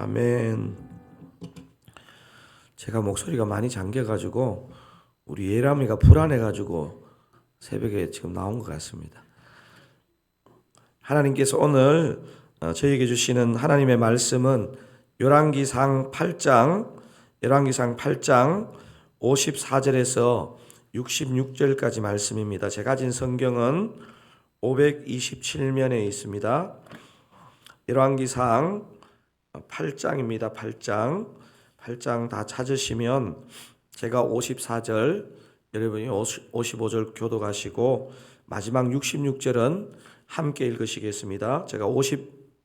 아멘. 제가 목소리가 많이 잠겨가지고 우리 예람이가 불안해가지고 새벽에 지금 나온 것 같습니다. 하나님께서 오늘 저에게 주시는 하나님의 말씀은 열왕기상 8장 54절에서 66절까지 말씀입니다. 제가 가진 성경은 527면에 있습니다. 열왕기상 8장입니다. 8장 다 찾으시면 제가 54절, 여러분이 55절 교독하시고 마지막 66절은 함께 읽으시겠습니다. 제가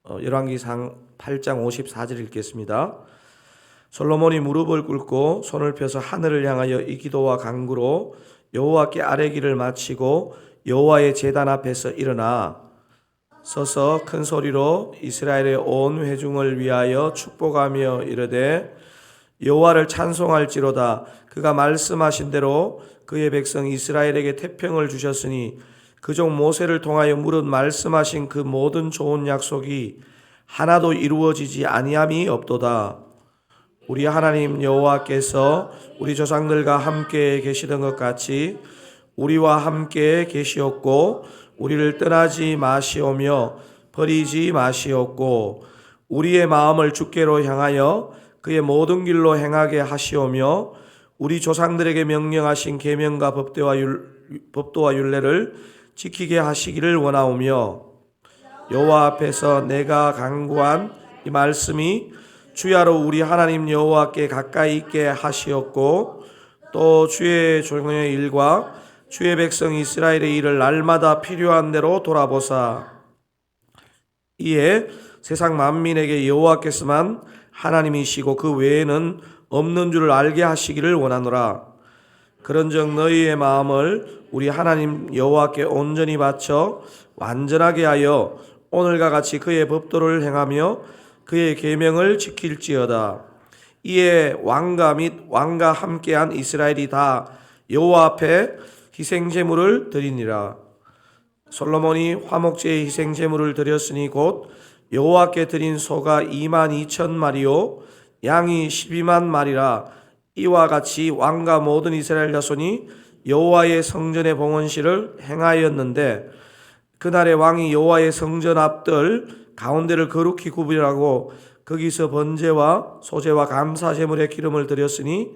열왕기상 8장 54절 읽겠습니다. 솔로몬이 무릎을 꿇고 손을 펴서 하늘을 향하여 이 기도와 간구로 여호와께 아뢰기를 마치고 여호와의 제단 앞에서 일어나 서서 큰 소리로 이스라엘의 온 회중을 위하여 축복하며 이르되 여호와를 찬송할지로다. 그가 말씀하신 대로 그의 백성 이스라엘에게 태평을 주셨으니 그종 모세를 통하여 무릇 말씀하신 그 모든 좋은 약속이 하나도 이루어지지 아니함이 없도다. 우리 하나님 여호와께서 우리 조상들과 함께 계시던 것 같이 우리와 함께 계시었고 우리를 떠나지 마시오며 버리지 마시었고 우리의 마음을 주께로 향하여 그의 모든 길로 행하게 하시오며 우리 조상들에게 명령하신 계명과 법도와 율례를 지키게 하시기를 원하오며 여호와 앞에서 내가 간구한 이 말씀이 주야로 우리 하나님 여호와께 가까이 있게 하시었고 또 주의 종의 일과 주의 백성 이스라엘의 일을 날마다 필요한 대로 돌아보사 이에 세상 만민에게 여호와께서만 하나님이시고 그 외에는 없는 줄을 알게 하시기를 원하노라. 그런즉 너희의 마음을 우리 하나님 여호와께 온전히 바쳐 완전하게 하여 오늘과 같이 그의 법도를 행하며 그의 계명을 지킬지어다. 이에 왕과 함께한 이스라엘이 다 여호와 앞에 희생제물을 드리니라. 솔로몬이 화목제의 희생제물을 드렸으니 곧 여호와께 드린 소가 22,000마리요 양이 12만 마리라. 이와 같이 왕과 모든 이스라엘 자손이 여호와의 성전의 봉헌식을 행하였는데 그날의 왕이 여호와의 성전 앞들 가운데를 거룩히 구별하고 거기서 번제와 소제와 감사제물의 기름을 드렸으니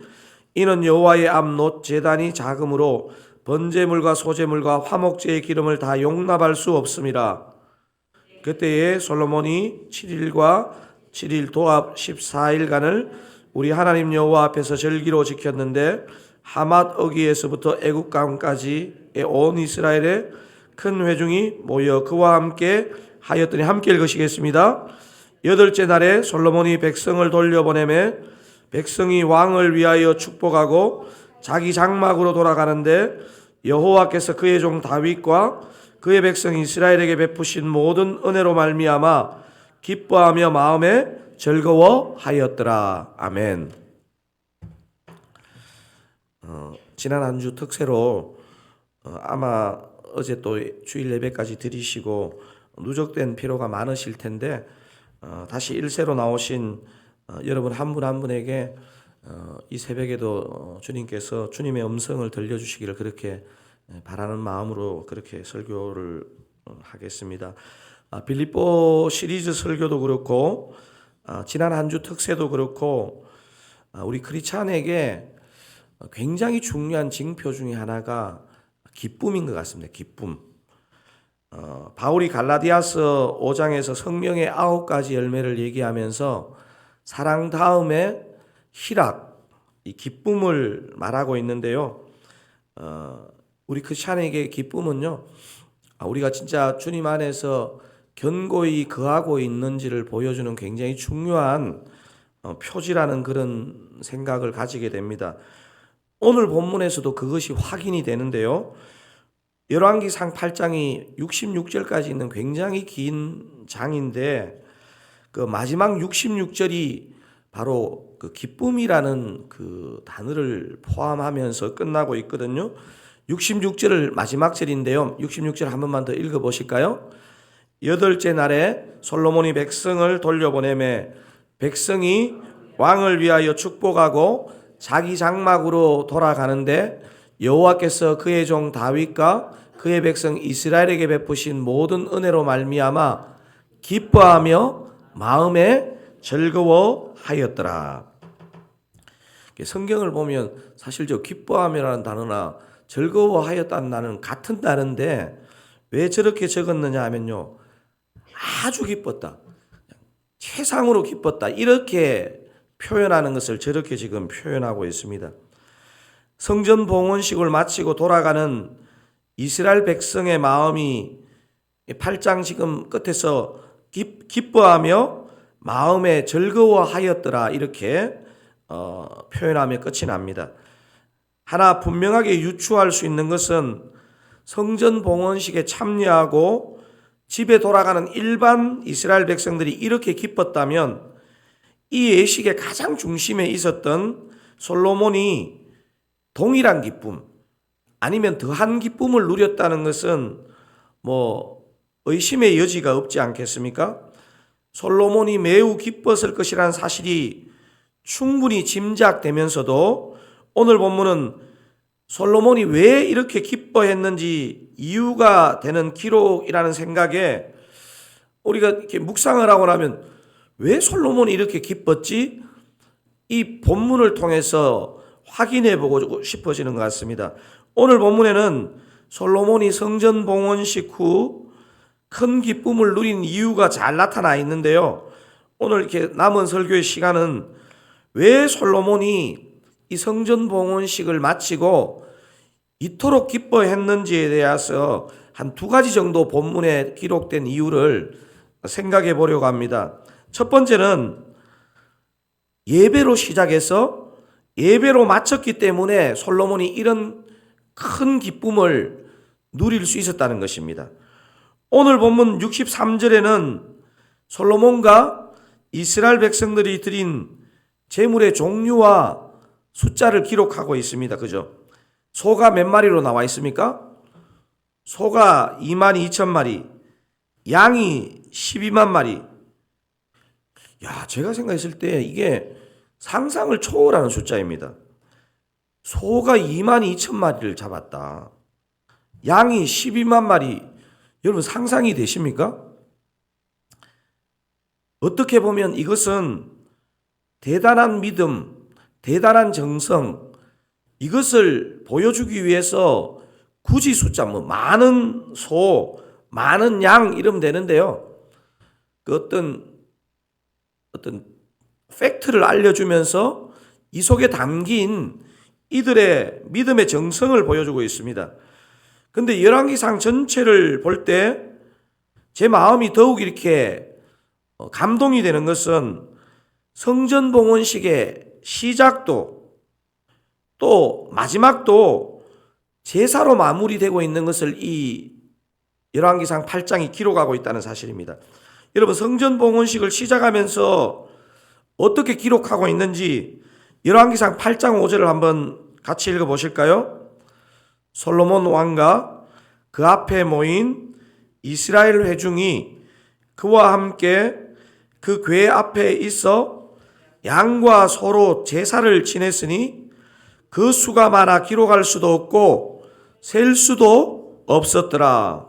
이는 여호와의 앞 제단이 작으므로 번제물과 소제물과 화목제의 기름을 다 용납할 수 없음이라. 그때에 솔로몬이 7일과 7일 도합 14일간을 우리 하나님 여호와 앞에서 절기로 지켰는데 하맛 어기에서부터 애국강까지의 온 이스라엘의 큰 회중이 모여 그와 함께 하였더니 함께 읽으시겠습니다. 8째 날에 솔로몬이 백성을 돌려보내매 백성이 왕을 위하여 축복하고 자기 장막으로 돌아가는데 여호와께서 그의 종 다윗과 그의 백성 이스라엘에게 베푸신 모든 은혜로 말미암아 기뻐하며 마음에 즐거워하였더라. 아멘. 지난 한 주 특세로 아마 어제 또 주일 예배까지 드리시고 누적된 피로가 많으실 텐데 다시 일세로 나오신 여러분 한 분 한 분에게 이 새벽에도 주님께서 주님의 음성을 들려주시기를 그렇게 바라는 마음으로 그렇게 설교를 하겠습니다. 빌립보 시리즈 설교도 그렇고 지난 한 주 특세도 그렇고 우리 크리스찬에게 굉장히 중요한 징표 중에 하나가 기쁨인 것 같습니다. 기쁨. 바울이 갈라디아서 5장에서 성령의 9가지 열매를 얘기하면서 사랑 다음에 희락, 이 기쁨을 말하고 있는데요. 우리 크리스찬에게 기쁨은요, 우리가 진짜 주님 안에서 견고히 거하고 있는지를 보여주는 굉장히 중요한 표지라는 그런 생각을 가지게 됩니다. 오늘 본문에서도 그것이 확인이 되는데요. 열왕기상 8장이 66절까지 있는 굉장히 긴 장인데 그 마지막 66절이 바로 그 기쁨이라는 그 단어를 포함하면서 끝나고 있거든요. 66절을 마지막 절인데요. 66절 한 번만 더 읽어보실까요? 8째 날에 솔로몬이 백성을 돌려보내매 백성이 왕을 위하여 축복하고 자기 장막으로 돌아가는데 여호와께서 그의 종 다윗과 그의 백성 이스라엘에게 베푸신 모든 은혜로 말미암아 기뻐하며 마음에 즐거워하였더라. 성경을 보면 사실 저 기뻐하며라는 단어나 즐거워하였다는 단어는 같은 단어인데 왜 저렇게 적었느냐 하면요, 아주 기뻤다, 최상으로 기뻤다, 이렇게 표현하는 것을 저렇게 지금 표현하고 있습니다. 성전 봉헌식을 마치고 돌아가는 이스라엘 백성의 마음이 8장 지금 끝에서 기뻐하며 마음에 즐거워하였더라, 이렇게 표현하며 끝이 납니다. 하나 분명하게 유추할 수 있는 것은 성전 봉헌식에 참여하고 집에 돌아가는 일반 이스라엘 백성들이 이렇게 기뻤다면 이 예식의 가장 중심에 있었던 솔로몬이 동일한 기쁨 아니면 더한 기쁨을 누렸다는 것은 의심의 여지가 없지 않겠습니까? 솔로몬이 매우 기뻤을 것이라는 사실이 충분히 짐작되면서도 오늘 본문은 솔로몬이 왜 이렇게 기뻐했는지 이유가 되는 기록이라는 생각에 우리가 이렇게 묵상을 하고 나면 왜 솔로몬이 이렇게 기뻤지? 이 본문을 통해서 확인해 보고 싶어지는 것 같습니다. 오늘 본문에는 솔로몬이 성전 봉헌식 후 큰 기쁨을 누린 이유가 잘 나타나 있는데요. 오늘 이렇게 남은 설교의 시간은 왜 솔로몬이 이 성전 봉헌식을 마치고 이토록 기뻐했는지에 대해서 한 두 가지 정도 본문에 기록된 이유를 생각해 보려고 합니다. 첫 번째는 예배로 시작해서 예배로 마쳤기 때문에 솔로몬이 이런 큰 기쁨을 누릴 수 있었다는 것입니다. 오늘 본문 63절에는 솔로몬과 이스라엘 백성들이 드린 제물의 종류와 숫자를 기록하고 있습니다. 그죠? 소가 몇 마리로 나와 있습니까? 소가 22,000마리, 양이 12만 마리. 제가 생각했을 때 이게 상상을 초월하는 숫자입니다. 소가 22,000마리를 잡았다. 양이 12만 마리. 여러분 상상이 되십니까? 어떻게 보면 이것은 대단한 믿음, 대단한 정성, 이것을 보여주기 위해서 굳이 숫자, 많은 소, 많은 양 이러면 되는데요. 그 어떤 팩트를 알려주면서 이 속에 담긴 이들의 믿음의 정성을 보여주고 있습니다. 근데 열왕기상 전체를 볼 때 제 마음이 더욱 이렇게 감동이 되는 것은 성전 봉헌식의 시작도 또 마지막도 제사로 마무리되고 있는 것을 이 열왕기상 8장이 기록하고 있다는 사실입니다. 여러분 성전 봉헌식을 시작하면서 어떻게 기록하고 있는지 열왕기상 8장 5절을 한번 같이 읽어보실까요? 솔로몬 왕과 그 앞에 모인 이스라엘 회중이 그와 함께 그 궤 앞에 있어 양과 소로 제사를 지냈으니 그 수가 많아 기록할 수도 없고 셀 수도 없었더라.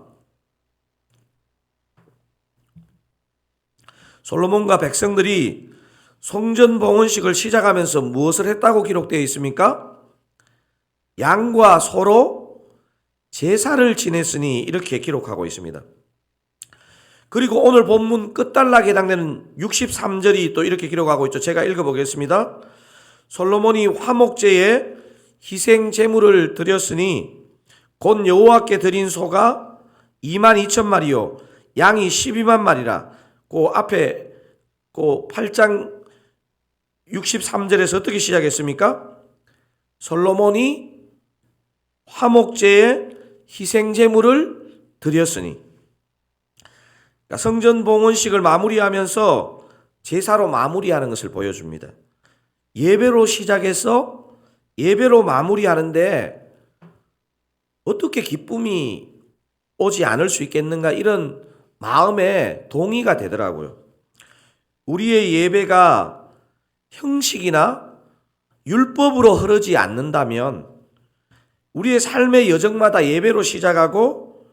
솔로몬과 백성들이 성전 봉헌식을 시작하면서 무엇을 했다고 기록되어 있습니까? 양과 소로 제사를 지냈으니 이렇게 기록하고 있습니다. 그리고 오늘 본문 끝단락에 해당되는 63절이 또 이렇게 기록하고 있죠. 제가 읽어보겠습니다. 솔로몬이 화목제에 희생 제물을 드렸으니 곧 여호와께 드린 소가 22,000마리요 양이 12만 마리라. 그 앞에 그 8장 63절에서 어떻게 시작했습니까? 솔로몬이 화목제에 희생제물을 드렸으니, 그러니까 성전 봉헌식을 마무리하면서 제사로 마무리하는 것을 보여줍니다. 예배로 시작해서 예배로 마무리하는데 어떻게 기쁨이 오지 않을 수 있겠는가, 이런 마음에 동의가 되더라고요. 우리의 예배가 형식이나 율법으로 흐르지 않는다면 우리의 삶의 여정마다 예배로 시작하고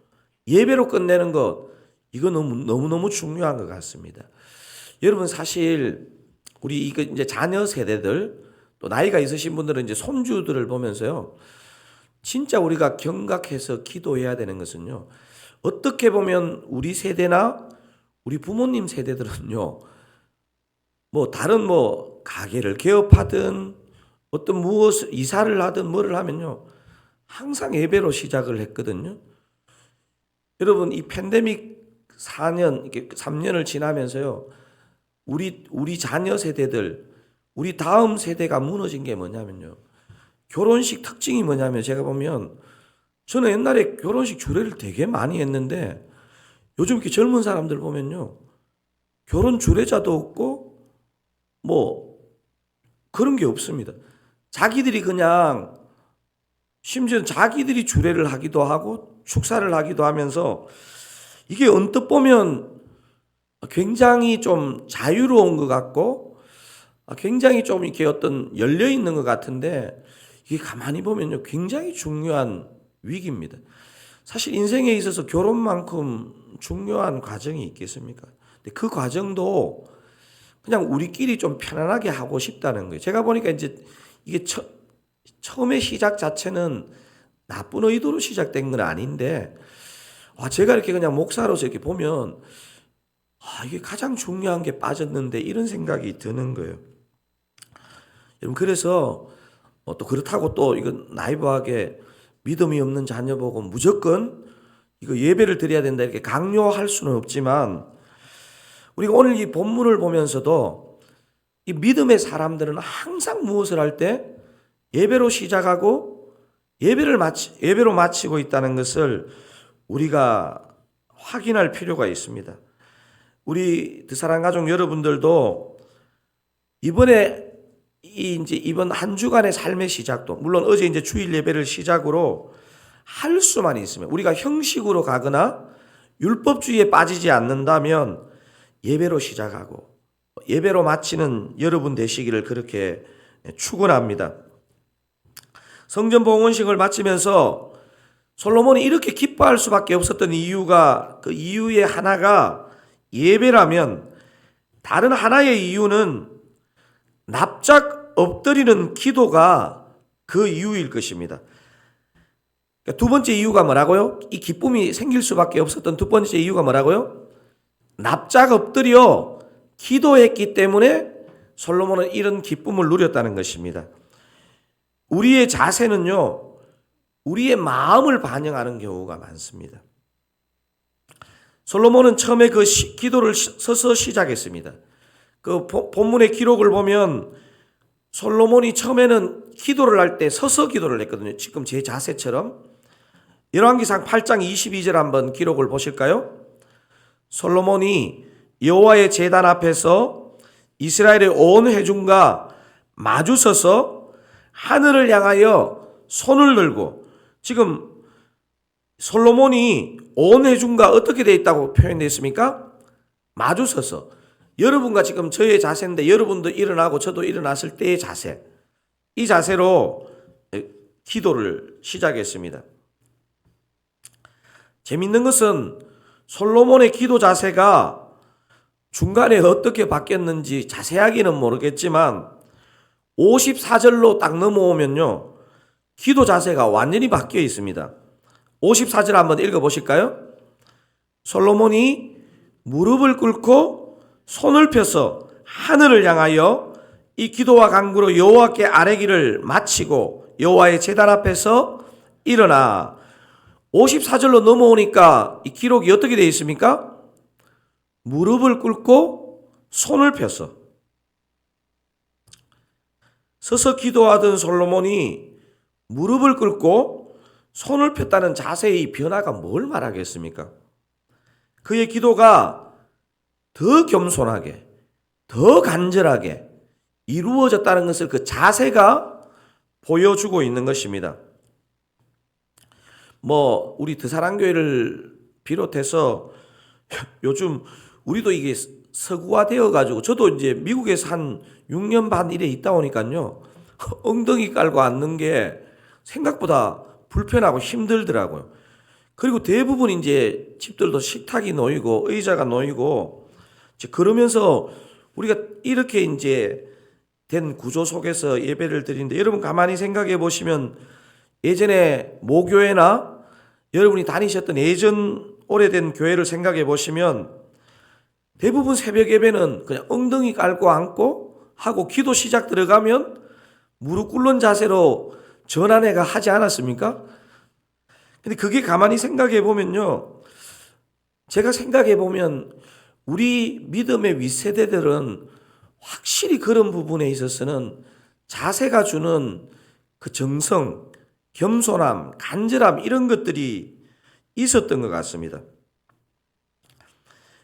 예배로 끝내는 것, 이거 너무너무 중요한 것 같습니다. 여러분, 사실 우리 이제 자녀 세대들, 또 나이가 있으신 분들은 이제 손주들을 보면서요, 진짜 우리가 경각해서 기도해야 되는 것은요, 어떻게 보면 우리 세대나 우리 부모님 세대들은요, 다른 가게를 개업하든 어떤 무엇을 이사를 하든 뭐를 하면요, 항상 예배로 시작을 했거든요. 여러분, 이 팬데믹 4년, 이렇게 3년을 지나면서요, 우리 자녀 세대들, 우리 다음 세대가 무너진 게 뭐냐면요, 결혼식 특징이 뭐냐면, 제가 보면 저는 옛날에 결혼식 주례를 되게 많이 했는데 요즘 이렇게 젊은 사람들 보면요, 결혼 주례자도 없고 그런 게 없습니다. 자기들이 그냥, 심지어 자기들이 주례를 하기도 하고 축사를 하기도 하면서, 이게 언뜻 보면 굉장히 좀 자유로운 것 같고 굉장히 좀 이렇게 어떤 열려 있는 것 같은데, 이게 가만히 보면요, 굉장히 중요한 위기입니다. 사실 인생에 있어서 결혼만큼 중요한 과정이 있겠습니까? 근데 그 과정도 그냥 우리끼리 좀 편안하게 하고 싶다는 거예요. 제가 보니까 이제 이게 처음에 시작 자체는 나쁜 의도로 시작된 건 아닌데, 제가 이렇게 그냥 목사로서 이렇게 보면 이게 가장 중요한 게 빠졌는데, 이런 생각이 드는 거예요. 여러분, 그래서 또 그렇다고 또 이건 나이브하게 믿음이 없는 자녀 보고 무조건 이거 예배를 드려야 된다 이렇게 강요할 수는 없지만, 우리가 오늘 이 본문을 보면서도 이 믿음의 사람들은 항상 무엇을 할 때 예배로 시작하고 예배로 마치고 있다는 것을 우리가 확인할 필요가 있습니다. 우리 드사랑 가족 여러분들도 이번 한 주간의 삶의 시작도, 물론 어제 이제 주일 예배를 시작으로 할 수만 있으면, 우리가 형식으로 가거나 율법주의에 빠지지 않는다면 예배로 시작하고 예배로 마치는 여러분 되시기를 그렇게 축원합니다. 성전 봉헌식을 마치면서 솔로몬이 이렇게 기뻐할 수밖에 없었던 이유가, 그 이유의 하나가 예배라면, 다른 하나의 이유는 납작 엎드리는 기도가 그 이유일 것입니다. 두 번째 이유가 뭐라고요? 이 기쁨이 생길 수밖에 없었던 두 번째 이유가 뭐라고요? 납작 엎드려 기도했기 때문에 솔로몬은 이런 기쁨을 누렸다는 것입니다. 우리의 자세는요, 우리의 마음을 반영하는 경우가 많습니다. 솔로몬은 처음에 그 기도를 서서 시작했습니다. 그 본문의 기록을 보면 솔로몬이 처음에는 기도를 할 때 서서 기도를 했거든요. 지금 제 자세처럼. 열왕기상 8장 22절 한번 기록을 보실까요? 솔로몬이 여호와의 제단 앞에서 이스라엘의 온 회중과 마주 서서 하늘을 향하여 손을 들고, 지금 솔로몬이 온 회중과 어떻게 되어 있다고 표현되어 있습니까? 마주 서서. 여러분과 지금 저의 자세인데 여러분도 일어나고 저도 일어났을 때의 자세, 이 자세로 기도를 시작했습니다. 재밌는 것은 솔로몬의 기도 자세가 중간에 어떻게 바뀌었는지 자세하게는 모르겠지만 54절로 딱 넘어오면요, 기도 자세가 완전히 바뀌어 있습니다. 54절 한번 읽어보실까요? 솔로몬이 무릎을 꿇고 손을 펴서 하늘을 향하여 이 기도와 간구로 여호와께 아뢰기를 마치고 여호와의 제단 앞에서 일어나, 54절로 넘어오니까 이 기록이 어떻게 되어 있습니까? 무릎을 꿇고 손을 펴서. 서서 기도하던 솔로몬이 무릎을 꿇고 손을 폈다는 자세의 변화가 뭘 말하겠습니까? 그의 기도가 더 겸손하게, 더 간절하게 이루어졌다는 것을 그 자세가 보여주고 있는 것입니다. 우리 드사랑교회를 비롯해서 요즘 우리도 이게 서구화되어 가지고 저도 이제 미국에서 한 6년 반 이래 있다 보니까요. 엉덩이 깔고 앉는 게 생각보다 불편하고 힘들더라고요. 그리고 대부분 이제 집들도 식탁이 놓이고 의자가 놓이고 이제 그러면서 우리가 이렇게 이제 된 구조 속에서 예배를 드리는데 여러분 가만히 생각해 보시면 예전에 모교회나 여러분이 다니셨던 예전 오래된 교회를 생각해 보시면 대부분 새벽 예배는 그냥 엉덩이 깔고 앉고 하고 기도 시작 들어가면 무릎 꿇는 자세로 전환회가 하지 않았습니까? 근데 그게 가만히 생각해 보면요. 제가 생각해 보면 우리 믿음의 윗세대들은 확실히 그런 부분에 있어서는 자세가 주는 그 정성, 겸손함, 간절함 이런 것들이 있었던 것 같습니다.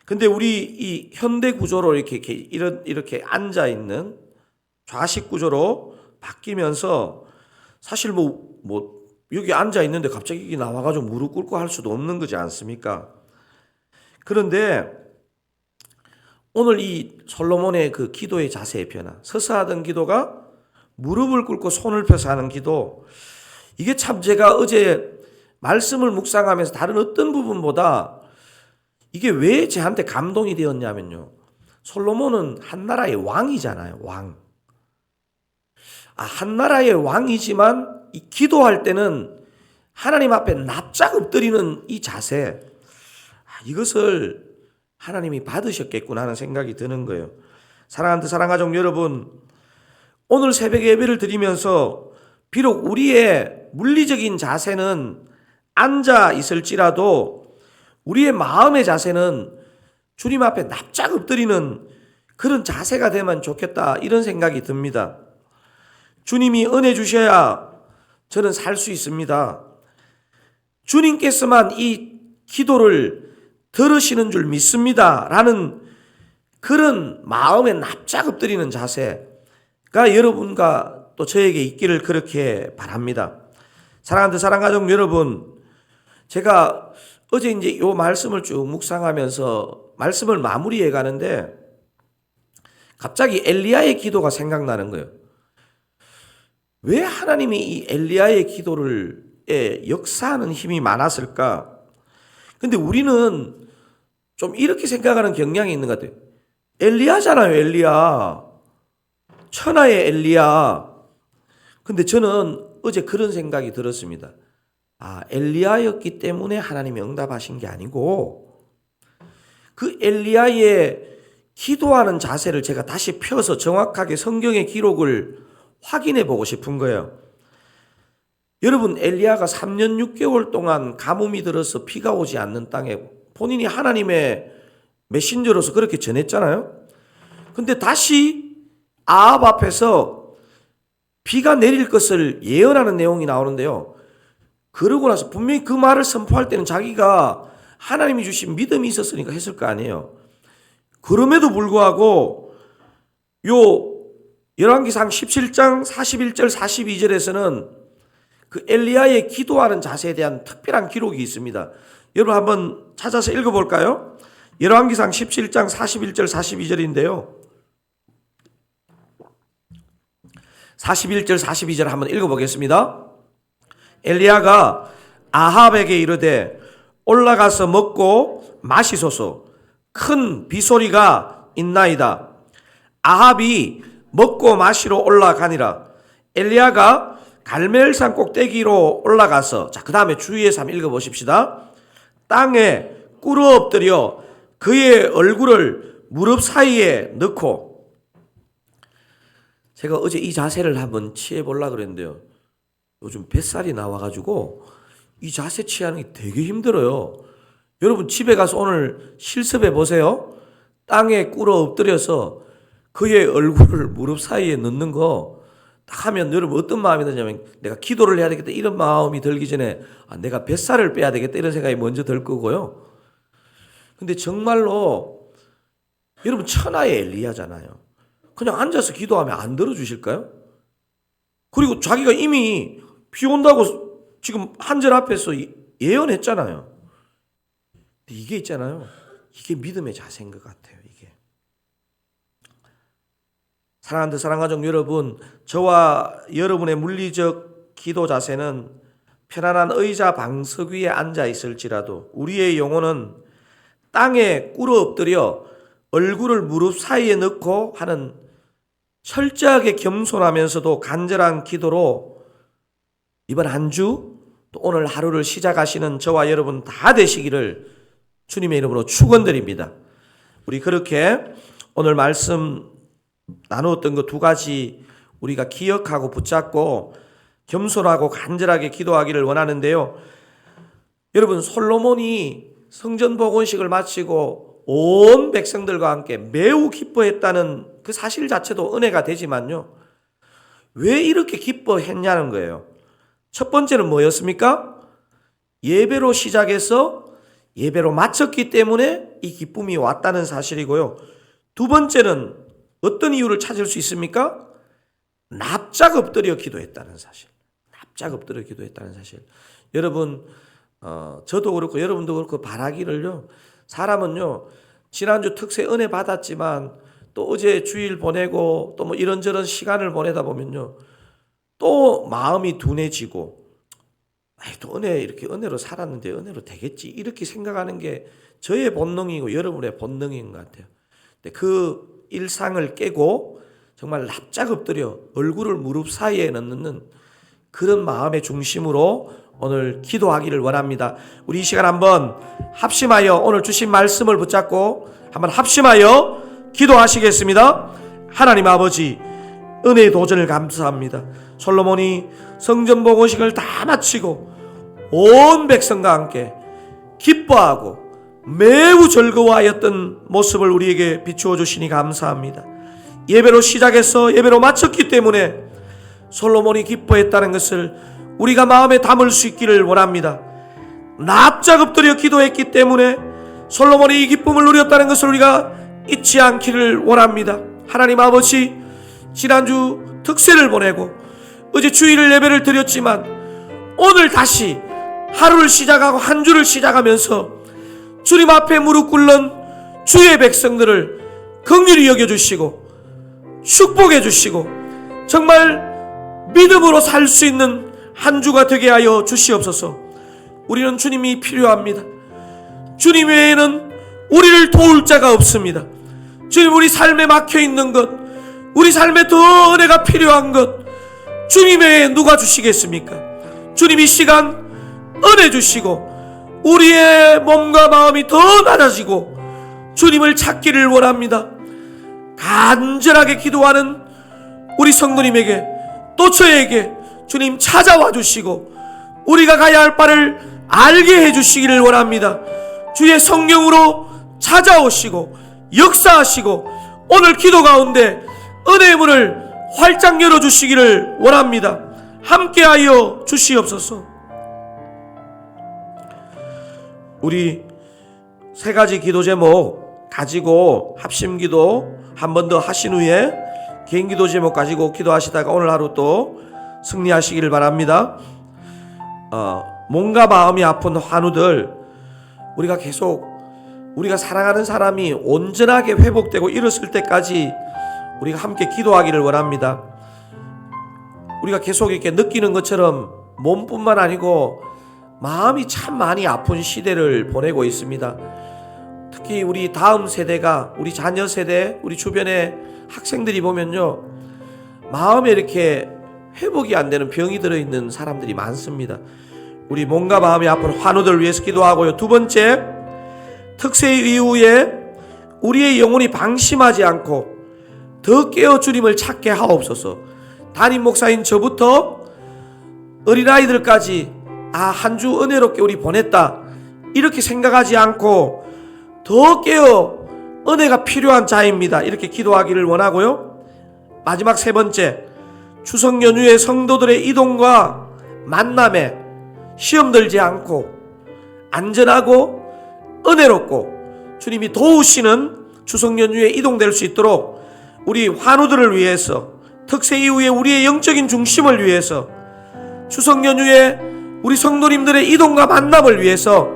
근데 우리 이 현대 구조로 이렇게 앉아 있는 좌식 구조로 바뀌면서 사실 뭐 여기 앉아 있는데 갑자기 여기 나와가지고 무릎 꿇고 할 수도 없는 거지 않습니까? 그런데 오늘 이 솔로몬의 그 기도의 자세의 변화, 서서 하던 기도가 무릎을 꿇고 손을 펴서 하는 기도, 이게 참 제가 어제 말씀을 묵상하면서 다른 어떤 부분보다 이게 왜 저한테 감동이 되었냐면요. 솔로몬은 한 나라의 왕이잖아요. 왕. 한 나라의 왕이지만 이 기도할 때는 하나님 앞에 납작 엎드리는 이 자세, 이것을 하나님이 받으셨겠구나 하는 생각이 드는 거예요. 사랑하는 사랑가족 여러분, 오늘 새벽 예배를 드리면서 비록 우리의 물리적인 자세는 앉아 있을지라도 우리의 마음의 자세는 주님 앞에 납작 엎드리는 그런 자세가 되면 좋겠다 이런 생각이 듭니다. 주님이 은혜 주셔야 저는 살 수 있습니다. 주님께서만 이 기도를 들으시는 줄 믿습니다 라는 그런 마음에 납작 엎드리는 자세가 여러분과 또 저에게 있기를 그렇게 바랍니다. 사랑하는 사랑가족 여러분, 제가 어제 이제 이 말씀을 쭉 묵상하면서 말씀을 마무리해 가는데 갑자기 엘리야의 기도가 생각나는 거예요. 왜 하나님이 이 엘리야의 기도를 역사하는 힘이 많았을까? 근데 우리는 좀 이렇게 생각하는 경향이 있는 것 같아요. 엘리야잖아요, 엘리야. 천하의 엘리야. 근데 저는 어제 그런 생각이 들었습니다. 엘리야였기 때문에 하나님이 응답하신 게 아니고 그 엘리야의 기도하는 자세를 제가 다시 펴서 정확하게 성경의 기록을 확인해 보고 싶은 거예요. 여러분, 엘리야가 3년 6개월 동안 가뭄이 들어서 비가 오지 않는 땅에 본인이 하나님의 메신저로서 그렇게 전했잖아요. 근데 다시 아합 앞에서 비가 내릴 것을 예언하는 내용이 나오는데요. 그러고 나서 분명히 그 말을 선포할 때는 자기가 하나님이 주신 믿음이 있었으니까 했을 거 아니에요. 그럼에도 불구하고 요 열왕기상 17장 41절 42절에서는 그 엘리야의 기도하는 자세에 대한 특별한 기록이 있습니다. 여러분 한번 찾아서 읽어볼까요? 열왕기상 17장 41절 42절인데요. 41절 42절 한번 읽어보겠습니다. 엘리야가 아합에게 이르되 올라가서 먹고 마시소서, 큰 비소리가 있나이다. 아합이 먹고 마시러 올라가니라. 엘리야가 갈멜산 꼭대기로 올라가서, 그 다음에 주의해서 한번 읽어보십시다. 땅에 꿇어 엎드려 그의 얼굴을 무릎 사이에 넣고, 제가 어제 이 자세를 한번 취해보려고 그랬는데요. 요즘 뱃살이 나와가지고 이 자세 취하는 게 되게 힘들어요. 여러분 집에 가서 오늘 실습해 보세요. 땅에 꿇어 엎드려서 그의 얼굴을 무릎 사이에 넣는 거 딱 하면 여러분 어떤 마음이 드냐면 내가 기도를 해야 되겠다 이런 마음이 들기 전에 내가 뱃살을 빼야 되겠다 이런 생각이 먼저 들 거고요. 근데 정말로 여러분 천하의 엘리야잖아요. 그냥 앉아서 기도하면 안 들어주실까요? 그리고 자기가 이미 비 온다고 지금 한절 앞에서 예언했잖아요. 근데 이게 있잖아요. 이게 믿음의 자세인 것 같아요. 이게 사랑하는 사랑가족 여러분, 저와 여러분의 물리적 기도 자세는 편안한 의자 방석 위에 앉아 있을지라도 우리의 영혼은 땅에 꿇어 엎드려 얼굴을 무릎 사이에 넣고 하는 철저하게 겸손하면서도 간절한 기도로 이번 한 주 또 오늘 하루를 시작하시는 저와 여러분 다 되시기를 주님의 이름으로 축원드립니다. 우리 그렇게 오늘 말씀 나누었던 그 두 가지 우리가 기억하고 붙잡고 겸손하고 간절하게 기도하기를 원하는데요. 여러분, 솔로몬이 성전 복원식을 마치고 온 백성들과 함께 매우 기뻐했다는 그 사실 자체도 은혜가 되지만요, 왜 이렇게 기뻐했냐는 거예요. 첫 번째는 뭐였습니까? 예배로 시작해서 예배로 마쳤기 때문에 이 기쁨이 왔다는 사실이고요. 두 번째는 어떤 이유를 찾을 수 있습니까? 납작 엎드려 기도했다는 사실. 납작 엎드려 기도했다는 사실. 여러분, 저도 그렇고 여러분도 그렇고 바라기를요, 사람은요, 지난주 특세 은혜 받았지만 또 어제 주일 보내고 또 뭐 이런저런 시간을 보내다 보면요, 또 마음이 둔해지고, 또 이렇게 은혜로 살았는데 은혜로 되겠지, 이렇게 생각하는 게 저의 본능이고 여러분의 본능인 것 같아요. 근데 그 일상을 깨고 정말 납작 엎드려 얼굴을 무릎 사이에 넣는 그런 마음의 중심으로 오늘 기도하기를 원합니다. 우리 이 시간 한번 합심하여 오늘 주신 말씀을 붙잡고 한번 합심하여 기도하시겠습니다. 하나님 아버지, 은혜의 도전을 감사합니다. 솔로몬이 성전 복원식을 다 마치고 온 백성과 함께 기뻐하고 매우 즐거워하였던 모습을 우리에게 비추어 주시니 감사합니다. 예배로 시작해서 예배로 마쳤기 때문에 솔로몬이 기뻐했다는 것을 우리가 마음에 담을 수 있기를 원합니다. 납작 엎드려 기도했기 때문에 솔로몬이 이 기쁨을 누렸다는 것을 우리가 잊지 않기를 원합니다. 하나님 아버지, 지난주 특세를 보내고 어제 주일 예배를 드렸지만 오늘 다시 하루를 시작하고 한 주를 시작하면서 주님 앞에 무릎 꿇는 주의 백성들을 긍휼히 여겨주시고 축복해 주시고 정말 믿음으로 살 수 있는 한 주가 되게 하여 주시옵소서. 우리는 주님이 필요합니다. 주님 외에는 우리를 도울 자가 없습니다. 주님, 우리 삶에 막혀있는 것, 우리 삶에 더 은혜가 필요한 것, 주님 외에 누가 주시겠습니까? 주님, 이 시간 은혜 주시고 우리의 몸과 마음이 더 낮아지고 주님을 찾기를 원합니다. 간절하게 기도하는 우리 성도님에게 또 저에게 주님 찾아와 주시고 우리가 가야 할 바를 알게 해주시기를 원합니다. 주의 성령으로 찾아오시고 역사하시고 오늘 기도 가운데 은혜의 문을 활짝 열어주시기를 원합니다. 함께하여 주시옵소서. 우리 세 가지 기도 제목 가지고 합심기도 한 번 더 하신 후에 개인 기도 제목 가지고 기도하시다가 오늘 하루 또 승리하시기를 바랍니다. 몸과 마음이 아픈 환우들, 우리가 계속 우리가 사랑하는 사람이 온전하게 회복되고 일었을 때까지 우리가 함께 기도하기를 원합니다. 우리가 계속 이렇게 느끼는 것처럼 몸뿐만 아니고 마음이 참 많이 아픈 시대를 보내고 있습니다. 특히 우리 다음 세대가, 우리 자녀 세대, 우리 주변의 학생들이 보면요, 마음에 이렇게 회복이 안 되는 병이 들어있는 사람들이 많습니다. 우리 몸과 마음이 아픈 환우들 위해서 기도하고요. 두 번째, 특세 이후에 우리의 영혼이 방심하지 않고 더 깨어 주님을 찾게 하옵소서. 담임 목사인 저부터 어린아이들까지 한 주 은혜롭게 우리 보냈다 이렇게 생각하지 않고 더 깨어 은혜가 필요한 자입니다. 이렇게 기도하기를 원하고요. 마지막 세 번째, 추석 연휴에 성도들의 이동과 만남에 시험 들지 않고 안전하고 은혜롭고 주님이 도우시는 추석 연휴에 이동될 수 있도록 우리 환우들을 위해서, 특세 이후에 우리의 영적인 중심을 위해서, 추석 연휴에 우리 성도님들의 이동과 만남을 위해서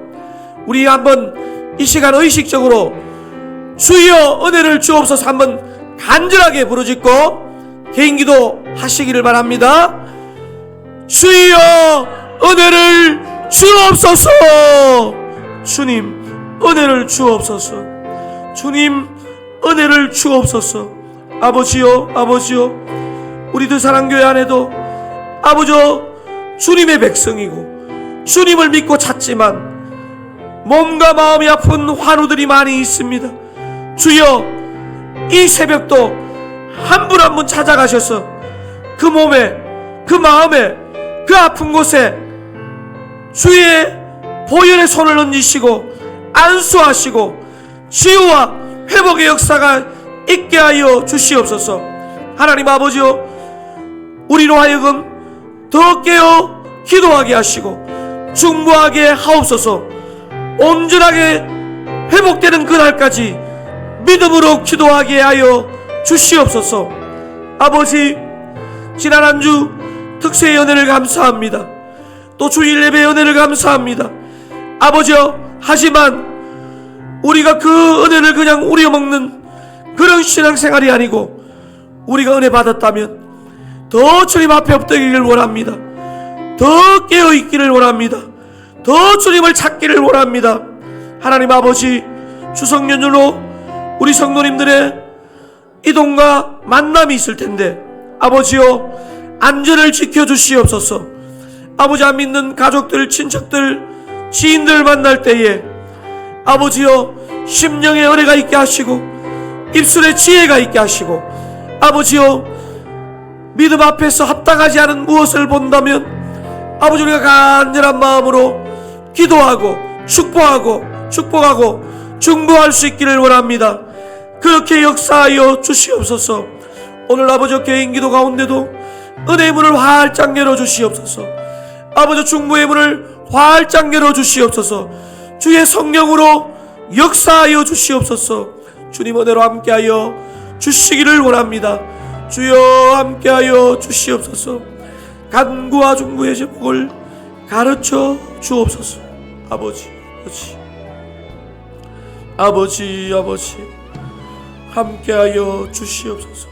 우리 한번 이 시간 의식적으로 주여 은혜를 주옵소서 한번 간절하게 부르짖고 개인기도 하시기를 바랍니다. 주여 은혜를 주옵소서. 주님 은혜를 주옵소서. 주님 은혜를 주옵소서. 아버지요 아버지요, 우리들 사랑교회 안에도 아버지요 주님의 백성이고 주님을 믿고 찾지만 몸과 마음이 아픈 환우들이 많이 있습니다. 주여 이 새벽도 한 분 한 분 찾아가셔서 그 몸에 그 마음에 그 아픈 곳에 주의 보혈의 손을 얹으시고 안수하시고 치유와 회복의 역사가 있게 하여 주시옵소서. 하나님 아버지요, 우리로 하여금 더 깨어 기도하게 하시고 중보하게 하옵소서. 온전하게 회복되는 그날까지 믿음으로 기도하게 하여 주시옵소서. 아버지, 지난 한 주 특세의 은혜를 감사합니다. 또 주일 예배의 은혜를 감사합니다. 아버지여, 하지만 우리가 그 은혜를 그냥 우려먹는 그런 신앙생활이 아니고 우리가 은혜 받았다면 더 주님 앞에 엎드리기를 원합니다. 더 깨어있기를 원합니다. 더 주님을 찾기를 원합니다. 하나님 아버지, 추석 연휴로 우리 성도님들의 이동과 만남이 있을 텐데 아버지요, 안전을 지켜주시옵소서. 아버지, 안 믿는 가족들, 친척들, 지인들 만날 때에 아버지요, 심령의 은혜가 있게 하시고 입술에 지혜가 있게 하시고 아버지요, 믿음 앞에서 합당하지 않은 무엇을 본다면 아버지, 우리가 간절한 마음으로 기도하고 축복하고 중보할 수 있기를 원합니다. 그렇게 역사하여 주시옵소서. 오늘 아버지 개인기도 가운데도 은혜의 문을 활짝 열어주시옵소서. 아버지 중보의 문을 활짝 열어주시옵소서. 주의 성령으로 역사하여 주시옵소서. 주님 은혜로 함께하여 주시기를 원합니다. 주여 함께하여 주시옵소서. 간구와 중보의 제목을 가르쳐 주옵소서. 아버지 함께하여 주시옵소서.